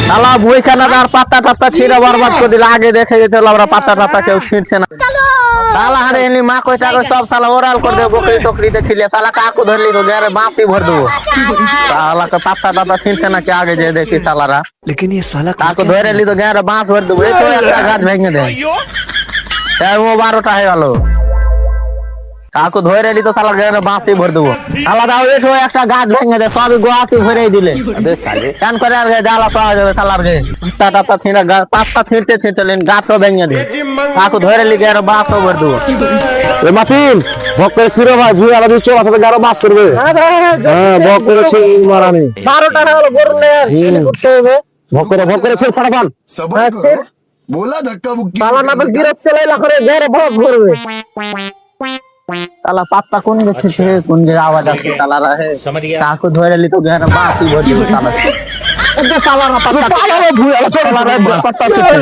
শালা বইখানা আর পাতা টাতা ছিঁড়ে বরবাদ করে দিল। আগে দেখে যেতে হলো আমরা পাতা টাতা কেউ ছিঁড়ছে না। শালা হারে এলি মা কই টাকা সব শালা ওরাল করে দেবো, বকরি টকরি দেখিলে শালা কাকু ধরলি তো গেরে বাপি ভর দেবো। শালাকে পাতা টাতা ছিঁড়ছে নাকি আগে যে দেখি শালারা। लेकिन ये साला কাকু ধরে লি তো গেরে বাঁশ ভর দেবো। এই তো একটা গাছ ভেঙে দেয়। ও 12টা হয়ে গেল। কাকু ধরে লি তো শালা গেরে বাঁশই ভর দেবো। শালা দাও এসো একটা গাছ ভেঙে দেয়, সবই গোয়াতি ভরে দিলে। কেন করে আর জ্বালা পাওয়া যাবে শালার গে। পাতা টাতা ছিঁড়ে পাতা ছিঁড়তে ছিঁড়তে গাছও ভেঙে দিয়ে। কাকু ধরে লি গেরে বাঁশও ভর দেবো। মাতিন ভক করে ছিল ভাই ভুই আলাদা চোরা সাথে গারো বাস করবে। হ্যাঁ ভক করে ছিল মারানি 12টা হয়ে গেল গরু নিয়ে করতে হবে। ভক করে ছিল ফাটাফান। सबर करो बोला धक्का मुक्की শালা না তো বিরক্ত চলে করে গেরে ভক ভরবে। শালা পাত্তা কোন গেছে কোন যে আওয়াজ আসছে শালারা হে। কাকু ধরে লি তো গেরে বাঁশই ভর দেবো শালা। এটা শালারা পাত্তা ভুই আলাদা চোরা পাত্তা ছিঁড়ছে।